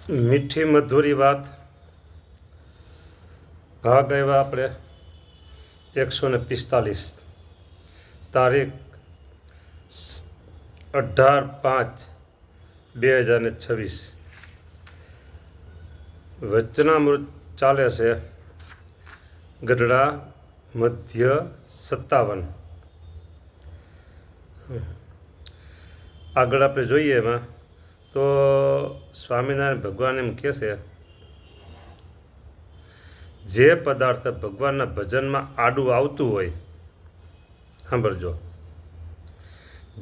મીઠી મધુરી વાત ભાગ આવ્યા આપણે 145 તારીખ 18/5/2026 વચનામૃત ચાલે છે ગઢડા મધ્ય 57 આગળ આપણે જોઈએ એમાં તો સ્વામિનારાયણ ભગવાન એમ કહે છે જે પદાર્થ ભગવાનના ભજનમાં આડું આવતું હોય, સાંભળજો,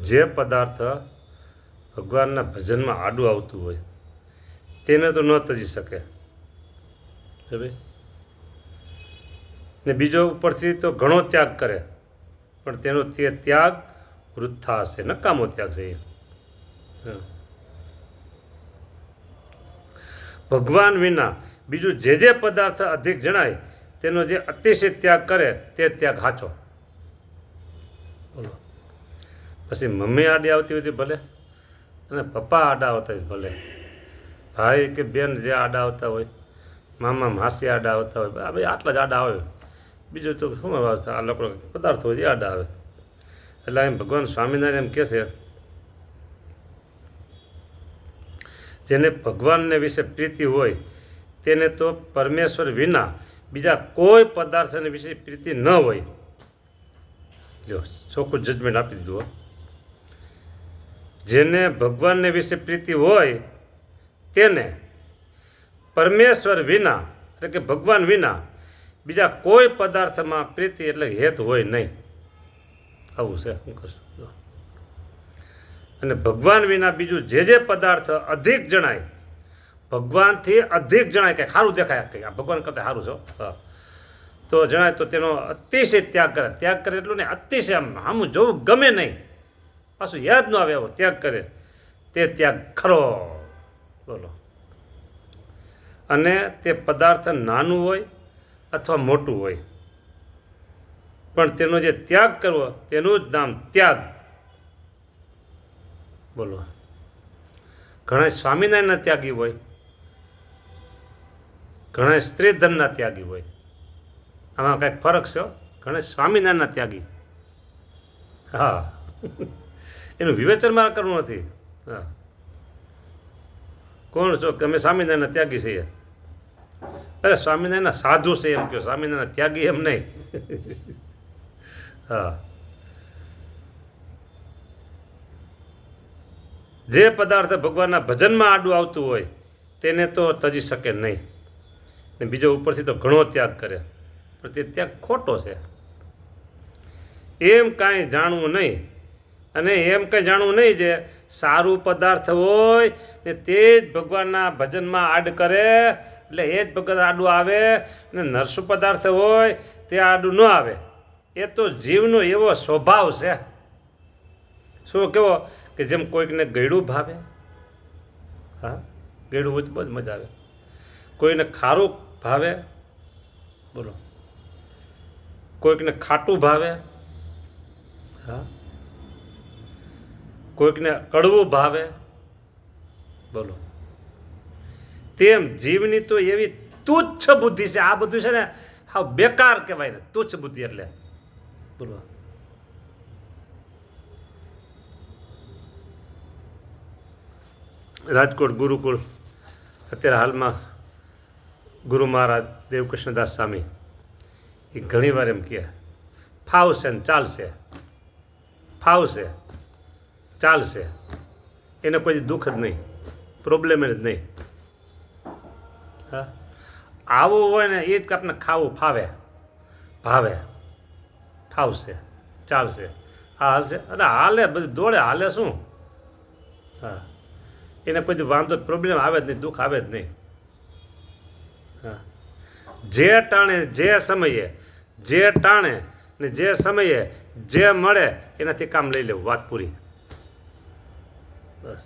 જે પદાર્થ ભગવાનના ભજનમાં આડું આવતું હોય તેને તો ન તજી શકે ને બીજો ઉપરથી તો ઘણો ત્યાગ કરે પણ તેનો તે ત્યાગ વૃથા હશે, નકામો ત્યાગ છે. ભગવાન વિના બીજું જે પદાર્થ અધિક જણાય તેનો જે અતિશય ત્યાગ કરે તે ત્યાગ સાચો. બોલો. પછી મમ્મી આડી આવતી હોય ભલે અને પપ્પા આડા આવતા હોય ભલે, ભાઈ કે બેન જે આડા આવતા હોય, મામા માસી આડા આવતા હોય, ભાઈ આટલા જ આડા આવે, બીજું તો શું આ લોકો પદાર્થ હોય એ આડા આવે. એટલે એમ ભગવાન સ્વામિનારાયણ એમ કહે છે જેને ભગવાનને વિશે પ્રીતિ હોય તેને તો પરમેશ્વર વિના બીજા કોઈ પદાર્થને વિશે પ્રીતિ ન હોય. જો ચોખ્ખું જજમેન્ટ આપી દીધું. જેને ભગવાનને વિશે પ્રીતિ હોય તેને પરમેશ્વર વિના એટલે કે ભગવાન વિના બીજા કોઈ પદાર્થમાં પ્રીતિ એટલે હેત હોય નહીં. આવું છે. શું કરશું? અને ભગવાન વિના બીજું જે પદાર્થ અધિક જણાય, ભગવાનથી અધિક જણાય કે સારું દેખાય, કે આ ભગવાન કરતાં સારું છે તો જણાય તો તેનો અતિશય ત્યાગ કરે. ત્યાગ કરે એટલું ને અતિશય આમ જોવું ગમે નહીં, પાછું યાદ ન આવે એવો ત્યાગ કરે તે ત્યાગ ખરો. બોલો. અને તે પદાર્થ નાનું હોય અથવા મોટું હોય પણ તેનો જે ત્યાગ કરવો તેનું જ નામ ત્યાગ. બોલો. ઘણા સ્વામિનારાયણના ત્યાગી હોય, ઘણા સ્ત્રીધનના ત્યાગી હોય. આમાં કંઈક ફરક છે. ઘણા સ્વામિનારાયણના ત્યાગી, હા, એનું વિવેચન મારે કરવું નથી. હા, કોણ છો કે અમે સ્વામિનારાયણના ત્યાગી છીએ? અરે સ્વામિનારાયણના સાધુ છે એમ કહો, સ્વામિનારાયણના ત્યાગી એમ નહીં. હા, જે પદાર્થ ભગવાનના ભજનમાં આડું આવતું હોય તેને તો તજી શકે નહીં, ને બીજો ઉપરથી તો ઘણો ત્યાગ કરે પણ તે ત્યાગ ખોટો છે. એમ કાંઈ જાણવું નહીં, અને એમ કંઈ જાણવું નહીં જે સારું પદાર્થ હોય ને તે જ ભગવાનના ભજનમાં આડ કરે એટલે એ જ ભગવાન આડું આવે, ને નરસું પદાર્થ હોય તે આડું ન આવે. એ તો જીવનો એવો સ્વભાવ છે. શું કેવો કે જેમ કોઈકને ગળ્યું ભાવે, હા, ગળ્યું હોય તો બહુ જ મજા આવે. કોઈને ખારું ભાવે, બોલો, કોઈકને ખાટું ભાવે, હા, કોઈકને કડવું ભાવે, બોલો. તેમ જીવની તો એવી તુચ્છ બુદ્ધિ છે. આ બધું છે ને હા બેકાર કહેવાય ને, તુચ્છ બુદ્ધિ એટલે. બોલો. રાજકોટ ગુરુકુળ અત્યારે હાલમાં ગુરુ મહારાજ દેવકૃષ્ણદાસ સ્વામી એ ઘણી વાર એમ કહે ફાવશે ને ચાલશે, ફાવશે ચાલશે, એને કોઈ દુઃખ જ નહીં, પ્રોબ્લેમ જ નહીં. હા, આવું હોય ને એ જ આપણે ખાવું ફાવે, ભાવે, ફાવશે ચાલશે, આ હાલશે, અને હાલે બધું દોડે, હાલે શું? હા, એને કોઈ વાંધો પ્રોબ્લેમ આવે જ નહીં, દુઃખ આવે જ નહીં. હા, જે ટાણે જે સમયે જે ટાણે ને જે સમયે જે મળે એનાથી કામ લઈ લેવું, વાત પૂરી. બસ.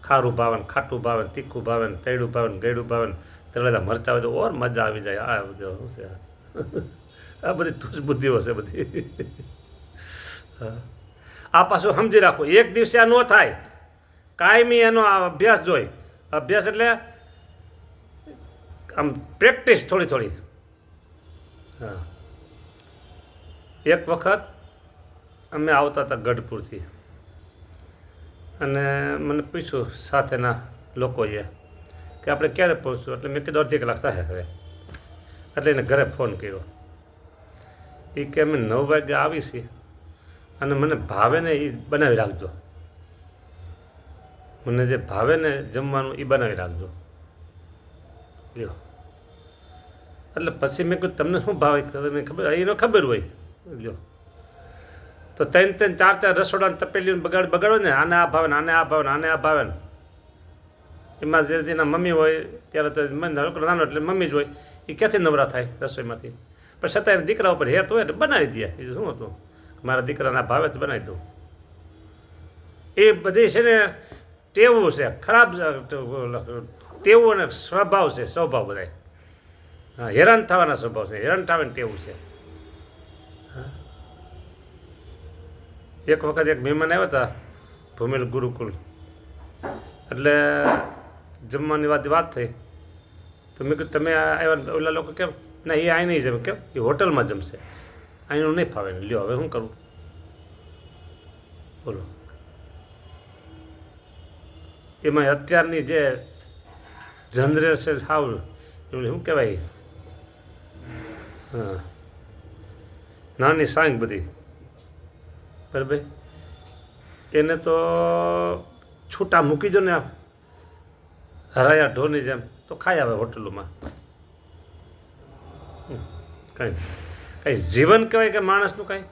ખારું ભાવે, ખાટું ભાવે, તીખું ભાવે, તૈડું ભાવે, ગળ્યું ભાવે, તળેલા મરચાં હોય તો ઓર મજા આવી જાય. આ બધું શું છે? આ બધી તુજ બુદ્ધિઓ છે બધી. આ પાછું સમજી રાખો, એક દિવસે આ ન થાય, કાયમી એનો અભ્યાસ જોઈ. અભ્યાસ એટલે આમ પ્રેક્ટિસ થોડી થોડી. હા, એક વખત અમે આવતા હતા ગઢપુરથી, અને મને પૂછ્યું સાથેના લોકોએ કે આપણે ક્યારે પહોંચશું, એટલે મેં કીધું અડધી કલાક થાય હવે. એટલે એને ઘરે ફોન કર્યો. એ કે અમે 9 વાગે આવી છીએ, અને મને ભાવે ને એ બનાવી રાખજો, મને જે ભાવે ને જમવાનું એ બનાવી રાખજો. લ્યો, એટલે પછી મેં કહ્યું તમને શું ભાવે, તમને ખબર, એનો ખબર હોય. લ્યો, તો 3 4 રસોડાને તપેલી બગાડો ને, આને આ ભાવે ને, આને આ ભાવે ને, આને આ ભાવે ને. એમાં જે એના મમ્મી હોય ત્યારે તો નાનો એટલે મમ્મી જ હોય, એ ક્યાંથી નવરા થાય રસોઈમાંથી. પણ છતાં એને દીકરા ઉપર હેત હોય એટલે બનાવી દે. એ શું હતું, મારા દીકરાના ભાવે જ બનાવી દઉં. એ બધી છે ને ટેવું છે, ખરાબ ટેવું અને સ્વભાવ છે, સ્વભાવ બધા. હા, હેરાન થવાના સ્વભાવ છે, હેરાન થવાની ટેવું છે. એક વખત એક મહેમાન આવ્યા હતા ભૂમિલ ગુરુકુળ, એટલે જમવાની વાત થઈ. તો મેં કીધું તમે આવ્યા, ઓલા લોકો કેમ ના એ અહીં નહીં જમે, કેમ એ હોટલમાં જમશે, અહીંનું નહીં ફાવે. લ્યો હવે શું કરવું બોલો. એમાં અત્યારની જે જનરેશન સાવ એવું શું કહેવાય, હા, નાની સાંગ બધી, બરાબર. એને તો છૂટા મૂકી દો ને હરાયા ઢોરની જેમ, તો ખાઈ આવે હોટલોમાં. કંઈ જીવન કહેવાય કે માણસનું? કાંઈ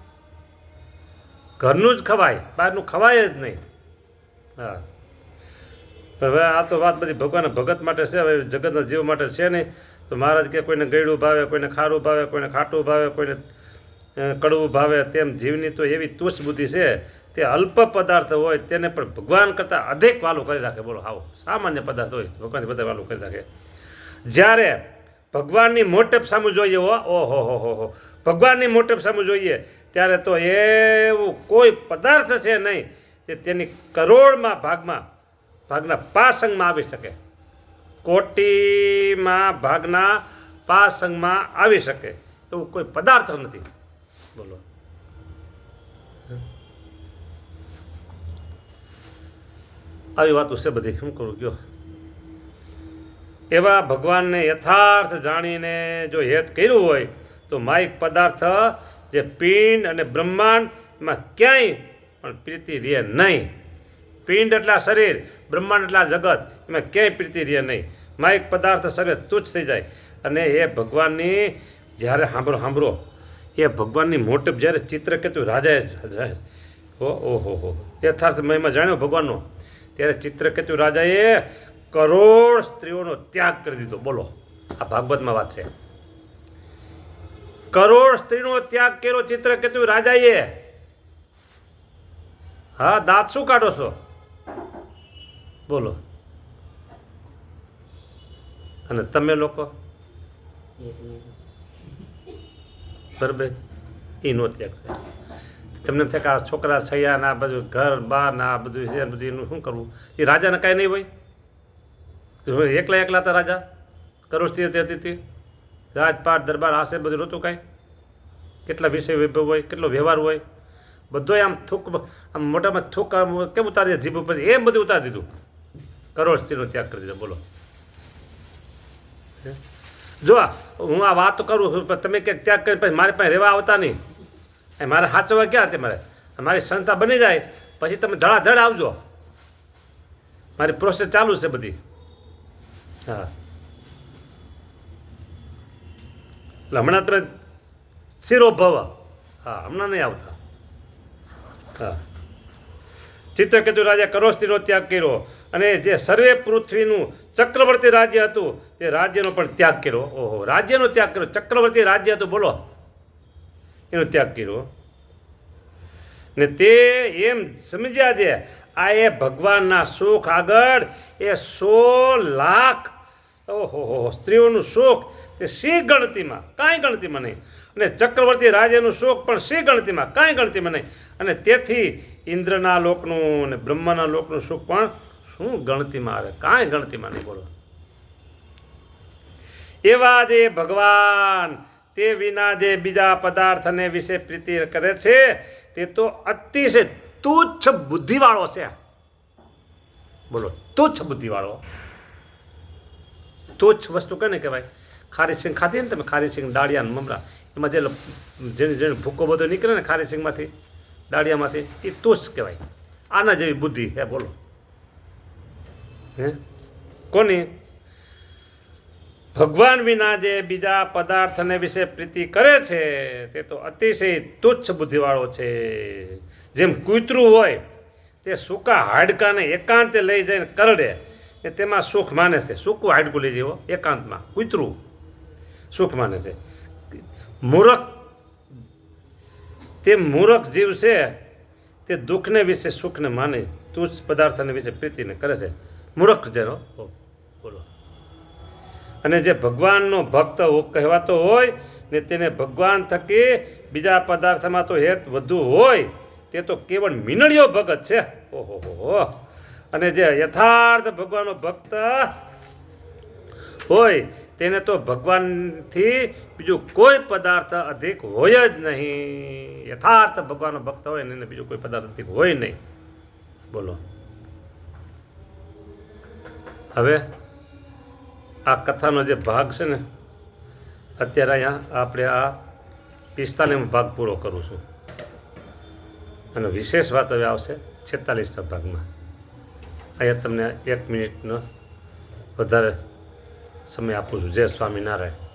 ઘરનું જ ખવાય, બહારનું ખવાય જ નહીં. હા, હવે આ તો વાત બધી ભગવાનના ભગત માટે છે, હવે જગતના જીવ માટે છે નહીં. તો મહારાજ કે કોઈને ગળ્યું ભાવે, કોઈને ખારું ભાવે, કોઈને ખાટું ભાવે, કોઈને કડવું ભાવે. તેમ જીવની તો એવી તુચ્છ બુદ્ધિ છે, તે અલ્પ પદાર્થ હોય તેને પણ ભગવાન કરતાં અધિક વાલું કરી રાખે. બોલો, આવો સામાન્ય પદાર્થ હોય ભગવાન બધા વાલું કરી રાખે. જ્યારે ભગવાનની મોટેપ સામું જોઈએ, ઓહો હો, ભગવાનની મોટેપ સામું જોઈએ, ત્યારે તો એવું કોઈ પદાર્થ છે નહીં કે તેની કરોડમાં ભાગના પાસંગમાં આવી શકે, કોટીમાં ભાગના પાસંગમાં આવી શકે એવું કોઈ પદાર્થ નથી. બોલો, આવી વાતો છે બધી. શું કરું કયો? એવા ભગવાનને યથાર્થ જાણીને જો હેત કર્યું હોય તો માયિક પદાર્થ જે પિંડ અને બ્રહ્માંડ એમાં ક્યાંય પણ પ્રીતિ રહે નહીં. પિંડ એટલા શરીર, બ્રહ્માંડ એટલા જગત, એમાં ક્યાંય પ્રીતિ રહે નહીં. માયિક પદાર્થ સર્વે તુચ્છ થઈ જાય. અને એ ભગવાનની જ્યારે સાંભળો એ ભગવાનની મોટપ જ્યારે ચિત્રકેતુ રાજાએ ઓહો યથાર્થ મહિમા જાણ્યો ભગવાનનો, ત્યારે ચિત્રકેતુ રાજાએ કરોડ સ્ત્રીઓનો ત્યાગ કરી દીધો. બોલો, આ ભાગવતમાં વાત છે. કરોડ સ્ત્રીનો ત્યાગ કર્યો ચિત્રકેતુ રાજાએ. હા, દાંત શું કાઢો છો? બોલો. અને તમે લોકો બરાબર એ નો ત્યાગ થાય. તમને થાય કે આ છોકરા છૈયા ના બધું ઘર બાર ના બધું છે, બધું એનું શું કરવું? એ રાજાને કાંઈ નહીં હોય, એકલા હતા રાજા. કરોડ સ્ત્રી હતી, રાજપાટ દરબાર આશે બધું નહોતું કાંઈ. કેટલા વિષય વૈભવ હોય, કેટલો વ્યવહાર હોય, બધો આમ થૂક, આમ મોટામાં થૂક કેમ ઉતારી દે જીભ ઉપર, એમ બધું ઉતારી દીધું. કરોડ સ્ત્રીનો ત્યાગ કરી દીધો. બોલો, જો હું આ વાત કરું પણ તમે ક્યાંક ત્યાગ કરીને પછી મારી પાસે રહેવા આવતા નહીં. મારે સાચવવા ક્યાં તે મારી સંસ્થા બની જાય પછી તમે ધડાધડ આવજો. મારી પ્રોસેસ ચાલુ છે બધી. હા, એટલે હમણાં તમે સ્થિરો ભવ. હા, હમણાં નહીં આવતા. હા, ચિત્રકેતુ રાજા કરોડ સ્ત્રીનો ત્યાગ કર્યો, અને જે સર્વે પૃથ્વીનું ચક્રવર્તી રાજ્ય હતું તે રાજ્યનો પણ ત્યાગ કર્યો. ઓહો, રાજ્યનો ત્યાગ કર્યો. ચક્રવર્તી રાજ્ય હતું, બોલો, એનો ત્યાગ કર્યો. ને તે એમ સમજ્યા છે આ એ ભગવાનના સુખ આગળ એ 100 લાખ ઓહો સ્ત્રીઓનું સુખ તે સી ગણતીમાં, કાંઈ ગણતીમાં નહીં. અને ચક્રવર્તી રાજ્યનું સુખ પણ સી ગણતીમાં, કાંઈ ગણતીમાં નહીં. અને તેથી ઇન્દ્રના લોકનું અને બ્રહ્માના લોકનું સુખ પણ શું ગણતીમાં આવે? કાંઈ ગણતીમાં નહીં. બોલો, એવા જે ભગવાન તે વિના જે બીજા પદાર્થને વિશે પ્રીતિ કરે છે તે તો અતિશય તુચ્છ બુદ્ધિવાળો છે. બોલો, તુચ્છ બુદ્ધિવાળો. તુચ્છ વસ્તુ કને કહેવાય? ખારી સિંગ ખાધી ને તમે, ખારી સિંગ, દાળિયા ને મમરા, એમાં જેને ભૂકો બધો નીકળે ને ખારી સિંગમાંથી, દાળિયામાંથી, એ તુચ્છ કહેવાય. આના જેવી બુદ્ધિ હે. બોલો, હે કોની? ભગવાન વિના જે બીજા પદાર્થને વિશે પ્રીતિ કરે છે તે તો અતિશય તુચ્છ બુદ્ધિવાળો છે. જેમ કૂતરું હોય તે સૂકા હાડકાને એકાંતે લઈ જઈને કરડે ને તેમાં સુખ માને છે. સૂકું હાડકું લઈ જવો એકાંતમાં, કૂતરું સુખ માને છે. મૂરખ, તે મૂરખ જીવ છે તે દુઃખને વિશે સુખને માને, તુચ્છ પદાર્થને વિશે પ્રીતિને કરે છે. મૂરખ જેનો. બોલો. અને જે ભગવાનનો ભક્ત કહેવાતો હોય ને તેને ભગવાન થકી બીજા પદાર્થમાં તો હેત વધુ હોય તે તો કેવળ મીનળીઓ ભગત છે. ઓહો. અને જે યથાર્થ ભગવાનનો ભક્ત હોય તેને તો ભગવાનથી બીજું કોઈ પદાર્થ અધિક હોય જ નહીં. યથાર્થ ભગવાનનો ભક્ત હોય ને એને બીજું કોઈ પદાર્થ અધિક હોય નહીં. બોલો. હવે આ કથાનો જે ભાગ છે ને, અત્યારે અહીંયા આપણે આ 45મો ભાગ પૂરો કરું છું. અને વિશેષ વાત હવે આવશે 46મા ભાગમાં. અહીંયા તમને 1 મિનિટનો વધારે સમય આપું છું. જય સ્વામિનારાયણ.